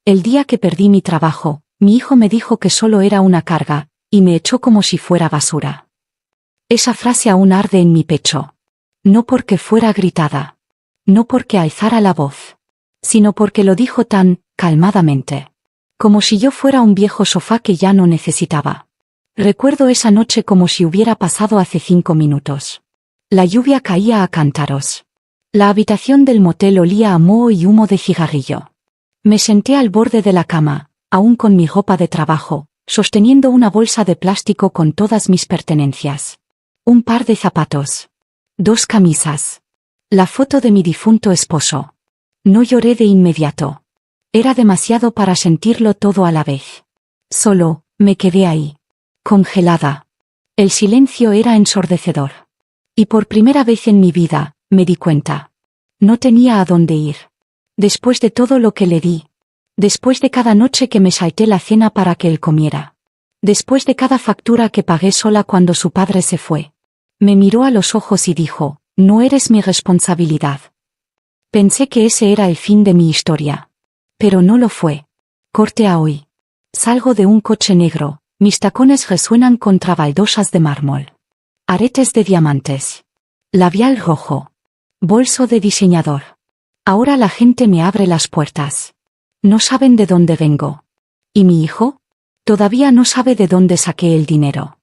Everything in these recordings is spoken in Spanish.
El día que perdí mi trabajo, mi hijo me dijo que solo era una carga, y me echó como si fuera basura. Esa frase aún arde en mi pecho. No porque fuera gritada. No porque alzara la voz. Sino porque lo dijo tan calmadamente. Como si yo fuera un viejo sofá que ya no necesitaba. Recuerdo esa noche como si hubiera pasado hace 5 minutos. La lluvia caía a cántaros. La habitación del motel olía a moho y humo de cigarrillo. Me senté al borde de la cama, aún con mi ropa de trabajo, sosteniendo una bolsa de plástico con todas mis pertenencias. Un par de zapatos. 2 camisas. La foto de mi difunto esposo. No lloré de inmediato. Era demasiado para sentirlo todo a la vez. Solo, me quedé ahí. Congelada. El silencio era ensordecedor. Y por primera vez en mi vida, me di cuenta. No tenía a dónde ir. Después de todo lo que le di. Después de cada noche que me salté la cena para que él comiera. Después de cada factura que pagué sola cuando su padre se fue. Me miró a los ojos y dijo, no eres mi responsabilidad. Pensé que ese era el fin de mi historia. Pero no lo fue. Corte a hoy. Salgo de un coche negro, mis tacones resuenan contra baldosas de mármol. Aretes de diamantes. Labial rojo. Bolso de diseñador. Ahora la gente me abre las puertas. No saben de dónde vengo. ¿Y mi hijo? Todavía no sabe de dónde saqué el dinero.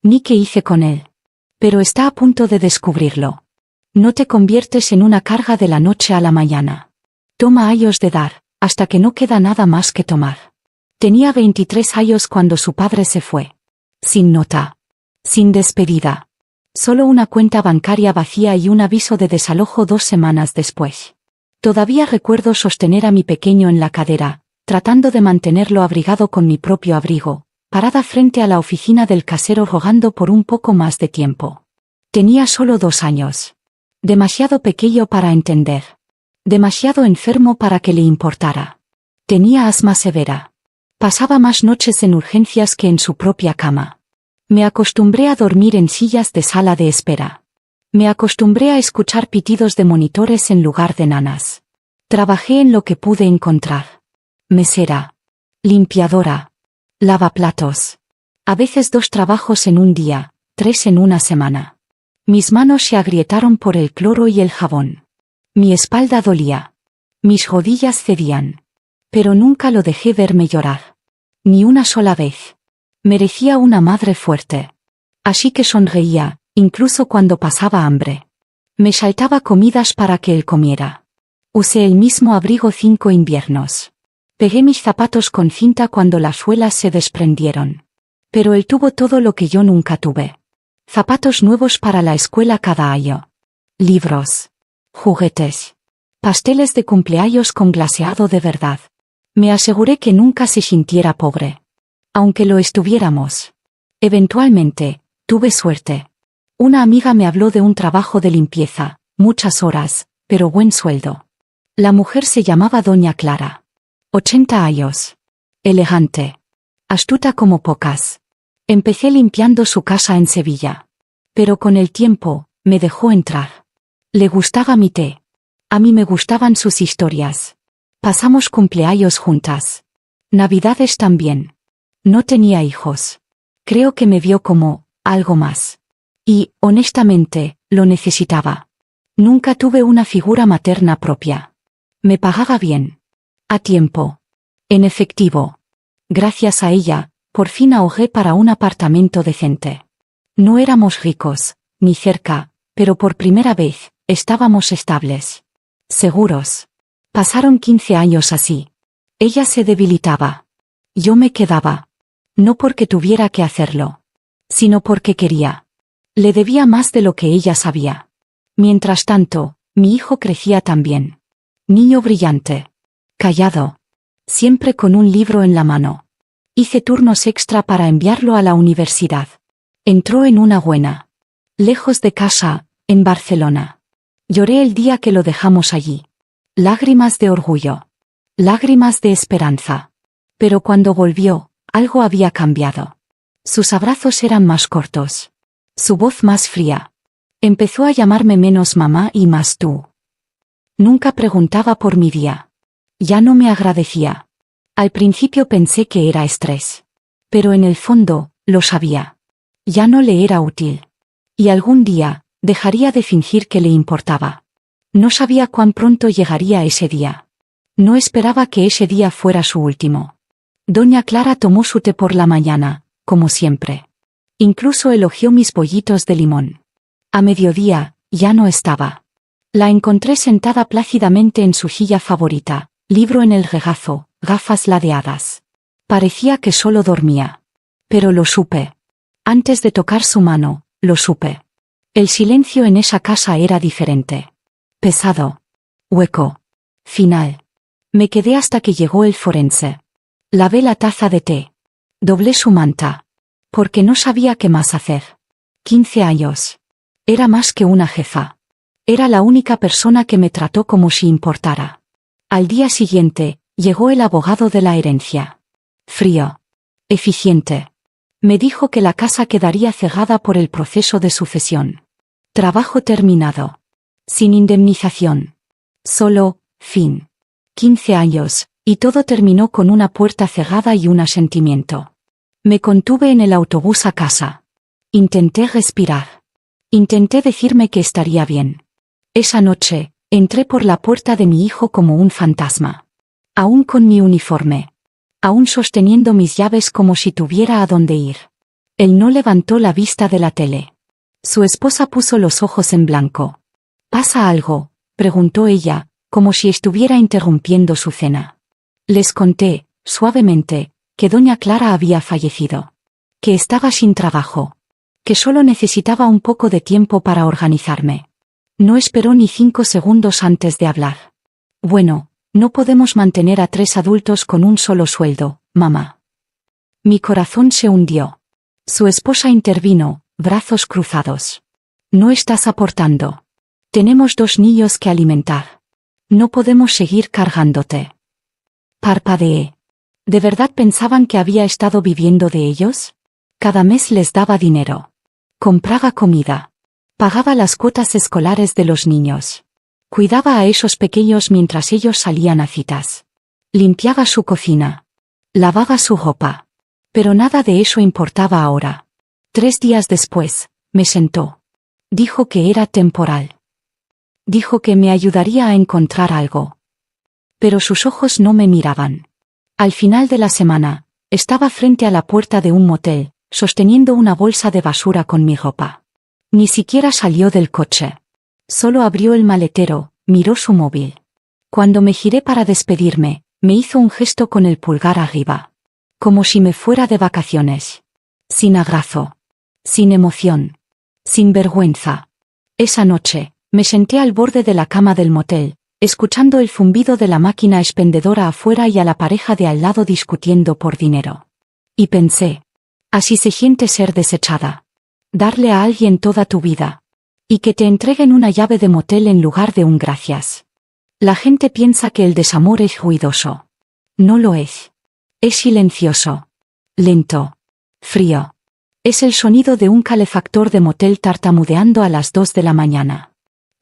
Ni qué hice con él. Pero está a punto de descubrirlo. No te conviertes en una carga de la noche a la mañana. Toma años de dar, hasta que no queda nada más que tomar. Tenía 23 años cuando su padre se fue. Sin nota. Sin despedida. Solo una cuenta bancaria vacía y un aviso de desalojo 2 semanas después. Todavía recuerdo sostener a mi pequeño en la cadera, tratando de mantenerlo abrigado con mi propio abrigo, parada frente a la oficina del casero rogando por un poco más de tiempo. Tenía solo 2 años. Demasiado pequeño para entender. Demasiado enfermo para que le importara. Tenía asma severa. Pasaba más noches en urgencias que en su propia cama. Me acostumbré a dormir en sillas de sala de espera. Me acostumbré a escuchar pitidos de monitores en lugar de nanas. Trabajé en lo que pude encontrar. Mesera. Limpiadora. Lavaplatos. A veces 2 trabajos en un día, 3 en una semana. Mis manos se agrietaron por el cloro y el jabón. Mi espalda dolía. Mis rodillas cedían. Pero nunca lo dejé verme llorar. Ni una sola vez. Merecía una madre fuerte. Así que sonreía, incluso cuando pasaba hambre. Me saltaba comidas para que él comiera. Usé el mismo abrigo 5 inviernos. Pegué mis zapatos con cinta cuando las suelas se desprendieron. Pero él tuvo todo lo que yo nunca tuve. Zapatos nuevos para la escuela cada año. Libros. Juguetes. Pasteles de cumpleaños con glaseado de verdad. Me aseguré que nunca se sintiera pobre. Aunque lo estuviéramos. Eventualmente, tuve suerte. Una amiga me habló de un trabajo de limpieza, muchas horas, pero buen sueldo. La mujer se llamaba Doña Clara. 80 años. Elegante. Astuta como pocas. Empecé limpiando su casa en Sevilla. Pero con el tiempo, me dejó entrar. Le gustaba mi té. A mí me gustaban sus historias. Pasamos cumpleaños juntas. Navidades también. No tenía hijos. Creo que me vio como algo más. Y, honestamente, lo necesitaba. Nunca tuve una figura materna propia. Me pagaba bien. A tiempo. En efectivo. Gracias a ella, por fin ahorré para un apartamento decente. No éramos ricos, ni cerca, pero por primera vez, estábamos estables. Seguros. Pasaron 15 años así. Ella se debilitaba. Yo me quedaba. No porque tuviera que hacerlo. Sino porque quería. Le debía más de lo que ella sabía. Mientras tanto, mi hijo crecía también. Niño brillante. Callado. Siempre con un libro en la mano. Hice turnos extra para enviarlo a la universidad. Entró en una buena. Lejos de casa, en Barcelona. Lloré el día que lo dejamos allí. Lágrimas de orgullo. Lágrimas de esperanza. Pero cuando volvió, algo había cambiado. Sus abrazos eran más cortos. Su voz más fría. Empezó a llamarme menos mamá y más tú. Nunca preguntaba por mi día. Ya no me agradecía. Al principio pensé que era estrés. Pero en el fondo, lo sabía. Ya no le era útil. Y algún día, dejaría de fingir que le importaba. No sabía cuán pronto llegaría ese día. No esperaba que ese día fuera su último. Doña Clara tomó su té por la mañana, como siempre. Incluso elogió mis bollitos de limón. A mediodía, ya no estaba. La encontré sentada plácidamente en su silla favorita, libro en el regazo, gafas ladeadas. Parecía que solo dormía. Pero lo supe. Antes de tocar su mano, lo supe. El silencio en esa casa era diferente. Pesado. Hueco. Final. Me quedé hasta que llegó el forense. Lavé la taza de té. Doblé su manta. Porque no sabía qué más hacer. 15 años. Era más que una jefa. Era la única persona que me trató como si importara. Al día siguiente, llegó el abogado de la herencia. Frío. Eficiente. Me dijo que la casa quedaría cegada por el proceso de sucesión. Trabajo terminado. Sin indemnización. Solo, fin. 15 años, y todo terminó con una puerta cerrada y un asentimiento. Me contuve en el autobús a casa. Intenté respirar. Intenté decirme que estaría bien. Esa noche, entré por la puerta de mi hijo como un fantasma. Aún con mi uniforme. Aún sosteniendo mis llaves como si tuviera a dónde ir. Él no levantó la vista de la tele. Su esposa puso los ojos en blanco. ¿Pasa algo?, preguntó ella, como si estuviera interrumpiendo su cena. Les conté, suavemente, que doña Clara había fallecido. Que estaba sin trabajo. Que solo necesitaba un poco de tiempo para organizarme. No esperó ni 5 segundos antes de hablar. Bueno, no podemos mantener a 3 adultos con un solo sueldo, mamá. Mi corazón se hundió. Su esposa intervino, brazos cruzados. No estás aportando. Tenemos 2 niños que alimentar. No podemos seguir cargándote. Parpadeé. ¿De verdad pensaban que había estado viviendo de ellos? Cada mes les daba dinero. Compraba comida. Pagaba las cuotas escolares de los niños. Cuidaba a esos pequeños mientras ellos salían a citas. Limpiaba su cocina. Lavaba su ropa. Pero nada de eso importaba ahora. 3 días después, me sentó. Dijo que era temporal. Dijo que me ayudaría a encontrar algo. Pero sus ojos no me miraban. Al final de la semana, estaba frente a la puerta de un motel, sosteniendo una bolsa de basura con mi ropa. Ni siquiera salió del coche. Solo abrió el maletero, miró su móvil. Cuando me giré para despedirme, me hizo un gesto con el pulgar arriba. Como si me fuera de vacaciones. Sin abrazo. Sin emoción. Sin vergüenza. Esa noche, me senté al borde de la cama del motel, escuchando el zumbido de la máquina expendedora afuera y a la pareja de al lado discutiendo por dinero. Y pensé, así se siente ser desechada. Darle a alguien toda tu vida. Y que te entreguen una llave de motel en lugar de un gracias. La gente piensa que el desamor es ruidoso. No lo es. Es silencioso. Lento. Frío. Es el sonido de un calefactor de motel tartamudeando a las 2 de la mañana.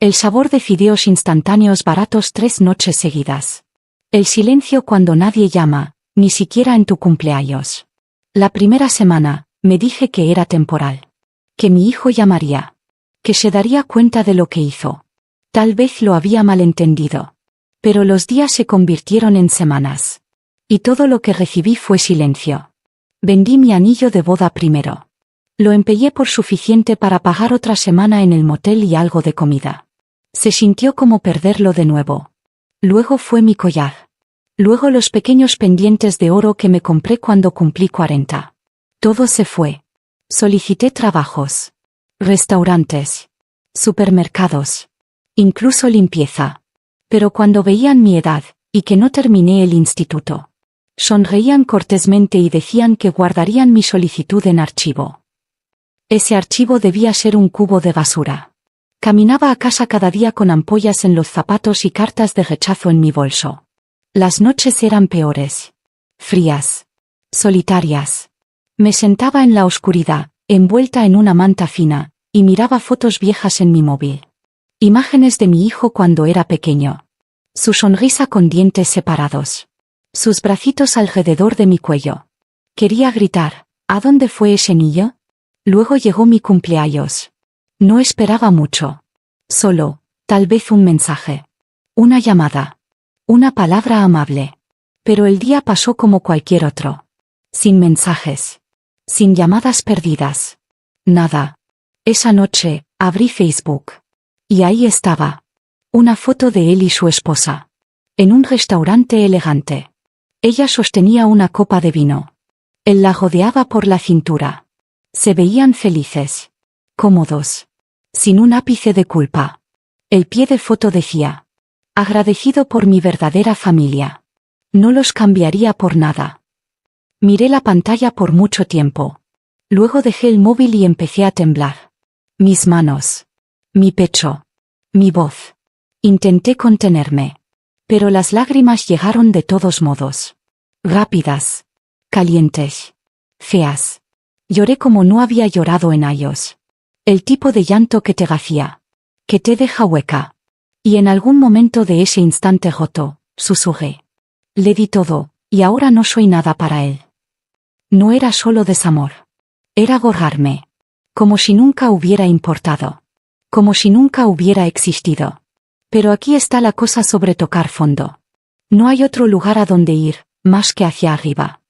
El sabor de fideos instantáneos baratos 3 noches seguidas. El silencio cuando nadie llama, ni siquiera en tu cumpleaños. La primera semana, me dije que era temporal. Que mi hijo llamaría. Que se daría cuenta de lo que hizo. Tal vez lo había malentendido. Pero los días se convirtieron en semanas. Y todo lo que recibí fue silencio. Vendí mi anillo de boda primero. Lo empeñé por suficiente para pagar otra semana en el motel y algo de comida. Se sintió como perderlo de nuevo. Luego fue mi collar. Luego los pequeños pendientes de oro que me compré cuando cumplí 40. Todo se fue. Solicité trabajos. Restaurantes. Supermercados. Incluso limpieza. Pero cuando veían mi edad, y que no terminé el instituto, sonreían cortésmente y decían que guardarían mi solicitud en archivo. Ese archivo debía ser un cubo de basura. Caminaba a casa cada día con ampollas en los zapatos y cartas de rechazo en mi bolso. Las noches eran peores. Frías. Solitarias. Me sentaba en la oscuridad, envuelta en una manta fina, y miraba fotos viejas en mi móvil. Imágenes de mi hijo cuando era pequeño. Su sonrisa con dientes separados. sus bracitos alrededor de mi cuello. Quería gritar, ¿a dónde fue ese niño? Luego llegó mi cumpleaños. No esperaba mucho. Solo, tal vez un mensaje. Una llamada. Una palabra amable. Pero el día pasó como cualquier otro. Sin mensajes. Sin llamadas perdidas. Nada. Esa noche, abrí Facebook. Y ahí estaba. Una foto de él y su esposa. En un restaurante elegante. Ella sostenía una copa de vino. Él la rodeaba por la cintura. Se veían felices. Cómodos. Sin un ápice de culpa. El pie de foto decía: agradecido por mi verdadera familia. No los cambiaría por nada. Miré la pantalla por mucho tiempo. Luego dejé el móvil y empecé a temblar. Mis manos. Mi pecho. Mi voz. Intenté contenerme. Pero las lágrimas llegaron de todos modos. Rápidas. Calientes. Feas. Lloré como no había llorado en años. El tipo de llanto que te vacía. Que te deja hueca. Y en algún momento de ese instante roto, susurré. Le di todo, y ahora no soy nada para él. No era solo desamor. Era borrarme. Como si nunca hubiera importado. Como si nunca hubiera existido. Pero aquí está la cosa sobre tocar fondo. No hay otro lugar a donde ir, más que hacia arriba.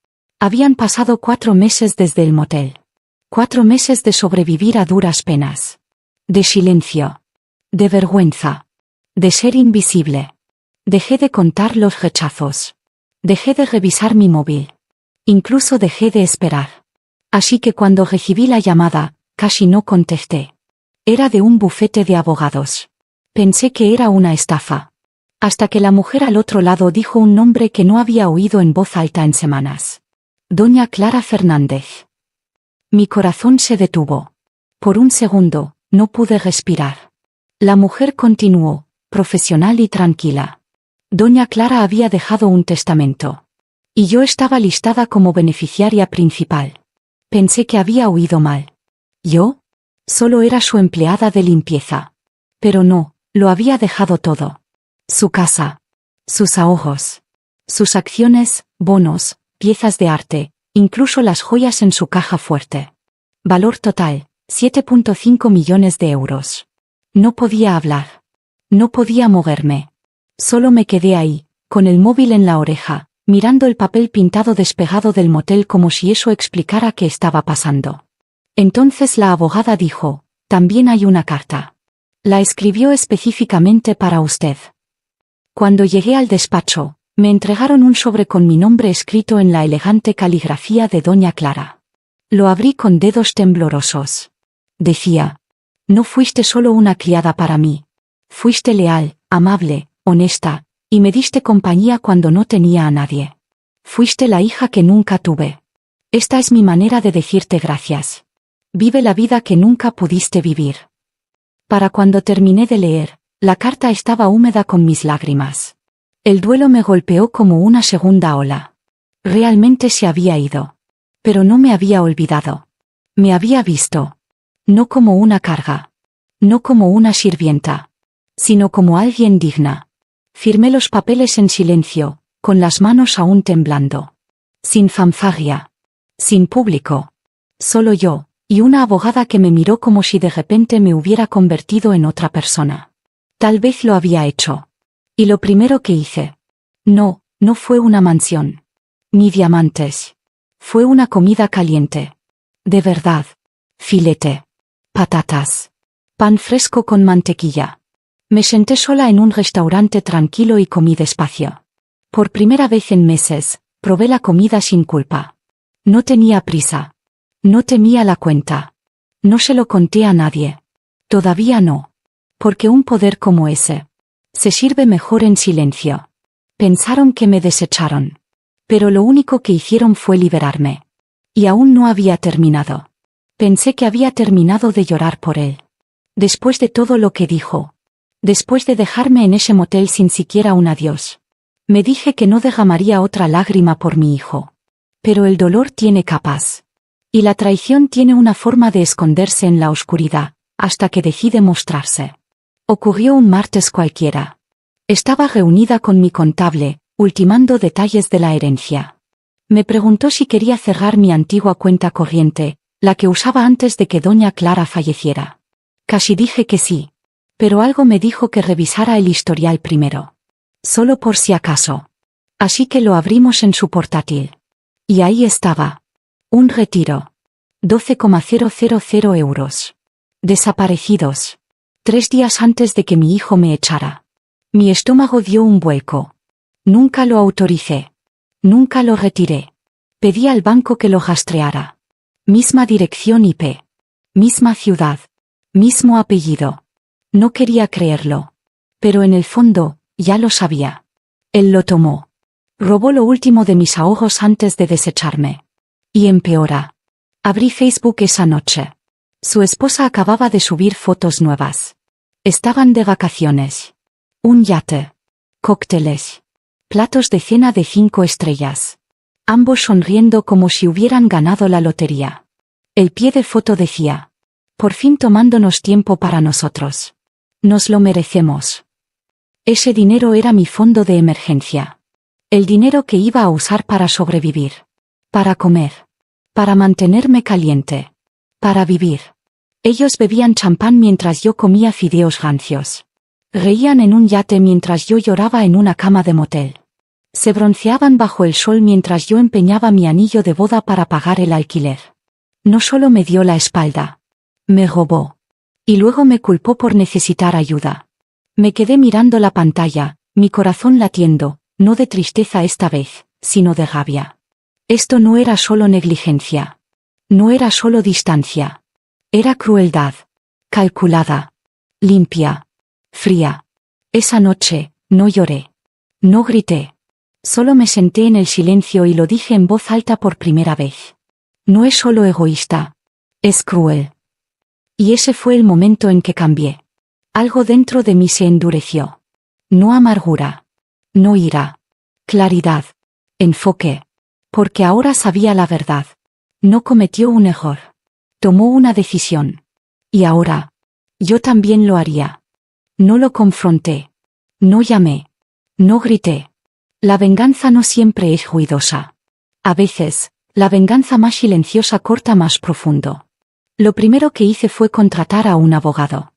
Habían pasado 4 meses desde el motel. 4 meses de sobrevivir a duras penas. De silencio. De vergüenza. De ser invisible. Dejé de contar los rechazos. Dejé de revisar mi móvil. Incluso dejé de esperar. Así que cuando recibí la llamada, casi no contesté. Era de un bufete de abogados. Pensé que era una estafa. Hasta que la mujer al otro lado dijo un nombre que no había oído en voz alta en semanas. Doña Clara Fernández. Mi corazón se detuvo. Por un segundo, no pude respirar. La mujer continuó, profesional y tranquila. Doña Clara había dejado un testamento. Y yo estaba listada como beneficiaria principal. Pensé que había oído mal. ¿Yo? Solo era su empleada de limpieza. Pero no, lo había dejado todo. Su casa. Sus ahorros. Sus acciones, bonos, piezas de arte, incluso las joyas en su caja fuerte. Valor total, 7,5 millones de euros. No podía hablar. No podía moverme. Solo me quedé ahí, con el móvil en la oreja, mirando el papel pintado despegado del motel como si eso explicara qué estaba pasando. Entonces la abogada dijo: también hay una carta. La escribió específicamente para usted. Cuando llegué al despacho, me entregaron un sobre con mi nombre escrito en la elegante caligrafía de Doña Clara. Lo abrí con dedos temblorosos. Decía: no fuiste solo una criada para mí. Fuiste leal, amable, honesta, y me diste compañía cuando no tenía a nadie. Fuiste la hija que nunca tuve. Esta es mi manera de decirte gracias. Vive la vida que nunca pudiste vivir. Para cuando terminé de leer, la carta estaba húmeda con mis lágrimas. El duelo me golpeó como una segunda ola. Realmente se había ido. Pero no me había olvidado. Me había visto. No como una carga. No como una sirvienta. Sino como alguien digna. Firmé los papeles en silencio, con las manos aún temblando. Sin fanfarria. Sin público. Solo yo, y una abogada que me miró como si de repente me hubiera convertido en otra persona. Tal vez lo había hecho. Y lo primero que hice. No fue una mansión. Ni diamantes. Fue una comida caliente. De verdad. Filete. Patatas. Pan fresco con mantequilla. Me senté sola en un restaurante tranquilo y comí despacio. Por primera vez en meses, probé la comida sin culpa. No tenía prisa. No temía la cuenta. No se lo conté a nadie. Todavía no. Porque un poder como ese se sirve mejor en silencio. Pensaron que me desecharon. Pero lo único que hicieron fue liberarme. Y aún no había terminado. Pensé que había terminado de llorar por él. Después de todo lo que dijo. Después de dejarme en ese motel sin siquiera un adiós. Me dije que no derramaría otra lágrima por mi hijo. Pero el dolor tiene capas. Y la traición tiene una forma de esconderse en la oscuridad, hasta que decide mostrarse. Ocurrió un martes cualquiera. Estaba reunida con mi contable, ultimando detalles de la herencia. Me preguntó si quería cerrar mi antigua cuenta corriente, la que usaba antes de que doña Clara falleciera. Casi dije que sí. Pero algo me dijo que revisara el historial primero. Solo por si acaso. Así que lo abrimos en su portátil. Y ahí estaba. Un retiro. 12,000 euros. Desaparecidos. 3 días antes de que mi hijo me echara. Mi estómago dio un vuelco. Nunca lo autoricé. Nunca lo retiré. Pedí al banco que lo rastreara. Misma dirección IP. Misma ciudad. Mismo apellido. No quería creerlo. Pero en el fondo, ya lo sabía. Él lo tomó. Robó lo último de mis ahorros antes de desecharme. Y empeora. Abrí Facebook esa noche. Su esposa acababa de subir fotos nuevas. Estaban de vacaciones. Un yate. Cócteles. Platos de cena de 5 estrellas. Ambos sonriendo como si hubieran ganado la lotería. El pie de foto decía: por fin tomándonos tiempo para nosotros. Nos lo merecemos. Ese dinero era mi fondo de emergencia. El dinero que iba a usar para sobrevivir. Para comer. Para mantenerme caliente. Para vivir. Ellos bebían champán mientras yo comía fideos rancios. Reían en un yate mientras yo lloraba en una cama de motel. Se bronceaban bajo el sol mientras yo empeñaba mi anillo de boda para pagar el alquiler. No solo me dio la espalda. Me robó. Y luego me culpó por necesitar ayuda. Me quedé mirando la pantalla, mi corazón latiendo, no de tristeza esta vez, sino de rabia. Esto no era solo negligencia. No era solo distancia. Era crueldad. Calculada. Limpia. Fría. Esa noche, no lloré. No grité. Solo me senté en el silencio y lo dije en voz alta por primera vez. No es solo egoísta. Es cruel. Y ese fue el momento en que cambié. Algo dentro de mí se endureció. No amargura. No ira. Claridad. Enfoque. Porque ahora sabía la verdad. No cometió un error. Tomó una decisión. Y ahora, yo también lo haría. No lo confronté. No llamé. No grité. La venganza no siempre es ruidosa. A veces, la venganza más silenciosa corta más profundo. Lo primero que hice fue contratar a un abogado.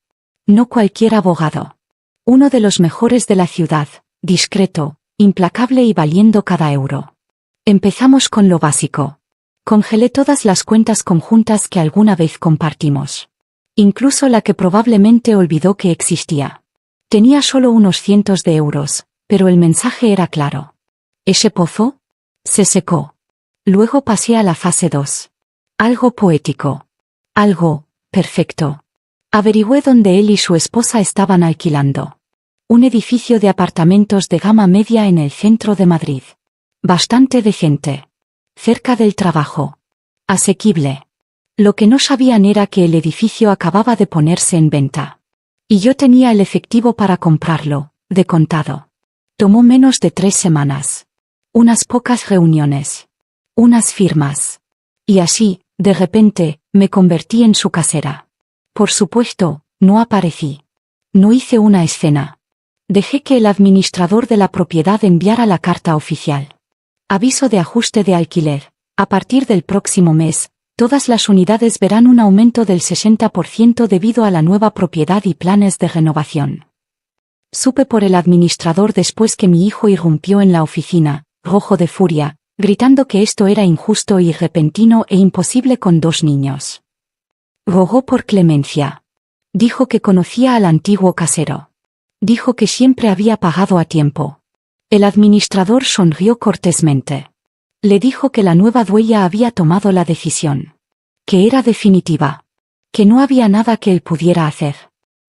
No cualquier abogado. Uno de los mejores de la ciudad, discreto, implacable y valiendo cada euro. Empezamos con lo básico. Congelé todas las cuentas conjuntas que alguna vez compartimos. Incluso la que probablemente olvidó que existía. Tenía solo unos cientos de euros, pero el mensaje era claro. Ese pozo se secó. Luego pasé a la fase 2. Algo poético. Algo perfecto. Averigüé dónde él y su esposa estaban alquilando. Un edificio de apartamentos de gama media en el centro de Madrid. Bastante decente. Cerca del trabajo. Asequible. Lo que no sabían era que el edificio acababa de ponerse en venta. Y yo tenía el efectivo para comprarlo, de contado. Tomó menos de 3 semanas. Unas pocas reuniones. Unas firmas. Y así, de repente, me convertí en su casera. Por supuesto, no aparecí. No hice una escena. Dejé que el administrador de la propiedad enviara la carta oficial. Aviso de ajuste de alquiler. A partir del próximo mes, todas las unidades verán un aumento del 60% debido a la nueva propiedad y planes de renovación. Supe por el administrador después que mi hijo irrumpió en la oficina, rojo de furia, gritando que esto era injusto y repentino e imposible con 2 niños. Rogó por clemencia. Dijo que conocía al antiguo casero. Dijo que siempre había pagado a tiempo. El administrador sonrió cortésmente. Le dijo que la nueva dueña había tomado la decisión. Que era definitiva. Que no había nada que él pudiera hacer.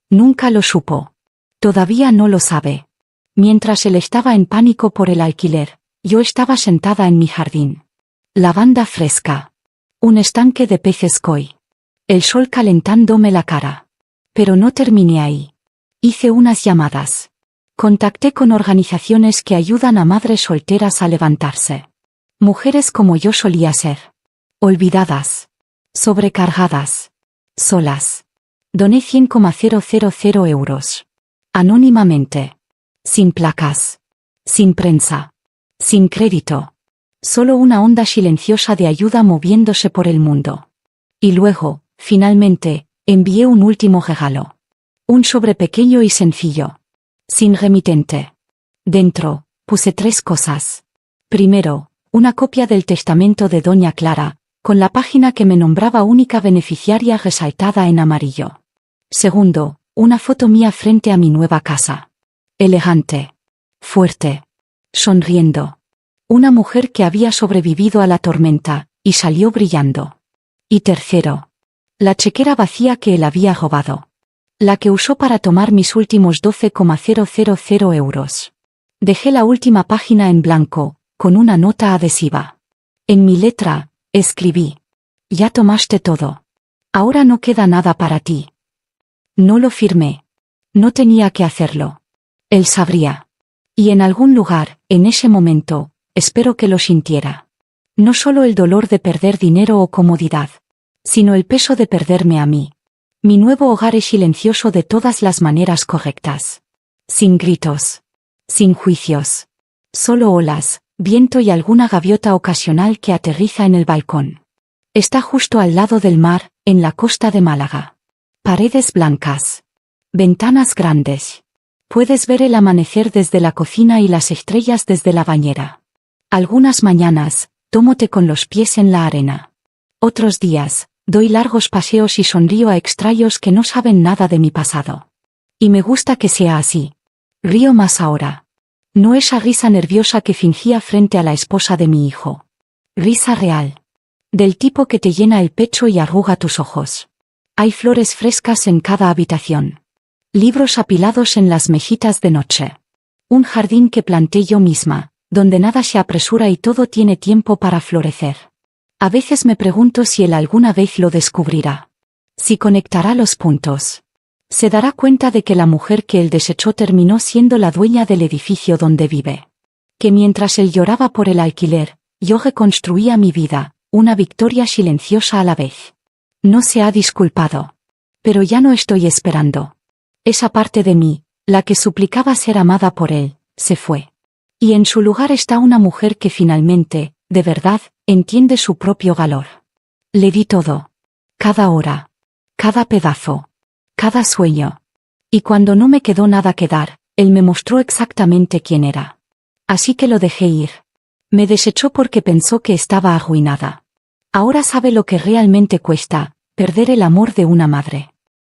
Nunca lo supo. Todavía no lo sabe. Mientras él estaba en pánico por el alquiler, yo estaba sentada en mi jardín. Lavanda fresca. Un estanque de peces koi. El sol calentándome la cara. Pero no terminé ahí. Hice unas llamadas. Contacté con organizaciones que ayudan a madres solteras a levantarse. Mujeres como yo solía ser. Olvidadas. Sobrecargadas. Solas. Doné 100,000 euros. Anónimamente. Sin placas. Sin prensa. Sin crédito. Solo una onda silenciosa de ayuda moviéndose por el mundo. Y luego, finalmente, envié un último regalo. Un sobre pequeño y sencillo. Sin remitente. Dentro, puse 3 cosas. Primero, una copia del testamento de Doña Clara, con la página que me nombraba única beneficiaria resaltada en amarillo. Segundo, una foto mía frente a mi nueva casa. Elegante. Fuerte. Sonriendo. Una mujer que había sobrevivido a la tormenta, y salió brillando. Y tercero. La chequera vacía que él había robado. La que usó para tomar mis últimos 12,000 euros. Dejé la última página en blanco, con una nota adhesiva. En mi letra, escribí. Ya tomaste todo. Ahora no queda nada para ti. No lo firmé. No tenía que hacerlo. Él sabría. Y en algún lugar, en ese momento, espero que lo sintiera. No solo el dolor de perder dinero o comodidad, sino el peso de perderme a mí. Mi nuevo hogar es silencioso de todas las maneras correctas. Sin gritos. Sin juicios. Solo olas, viento y alguna gaviota ocasional que aterriza en el balcón. Está justo al lado del mar, en la costa de Málaga. Paredes blancas. Ventanas grandes. Puedes ver el amanecer desde la cocina y las estrellas desde la bañera. Algunas mañanas, tomo té con los pies en la arena. Otros días, doy largos paseos y sonrío a extraños que no saben nada de mi pasado. Y me gusta que sea así. Río más ahora. No esa risa nerviosa que fingía frente a la esposa de mi hijo. Risa real. Del tipo que te llena el pecho y arruga tus ojos. Hay flores frescas en cada habitación. Libros apilados en las mejitas de noche. Un jardín que planté yo misma, donde nada se apresura y todo tiene tiempo para florecer. A veces me pregunto si él alguna vez lo descubrirá. Si conectará los puntos. Se dará cuenta de que la mujer que él desechó terminó siendo la dueña del edificio donde vive. Que mientras él lloraba por el alquiler, yo reconstruía mi vida, una victoria silenciosa a la vez. No se ha disculpado. Pero ya no estoy esperando. Esa parte de mí, la que suplicaba ser amada por él, se fue. Y en su lugar está una mujer que finalmente, de verdad, entiende su propio valor. Le di todo. Cada hora. Cada pedazo. Cada sueño. Y cuando no me quedó nada que dar, él me mostró exactamente quién era. Así que lo dejé ir. Me desechó porque pensó que estaba arruinada. Ahora sabe lo que realmente cuesta, perder el amor de una madre.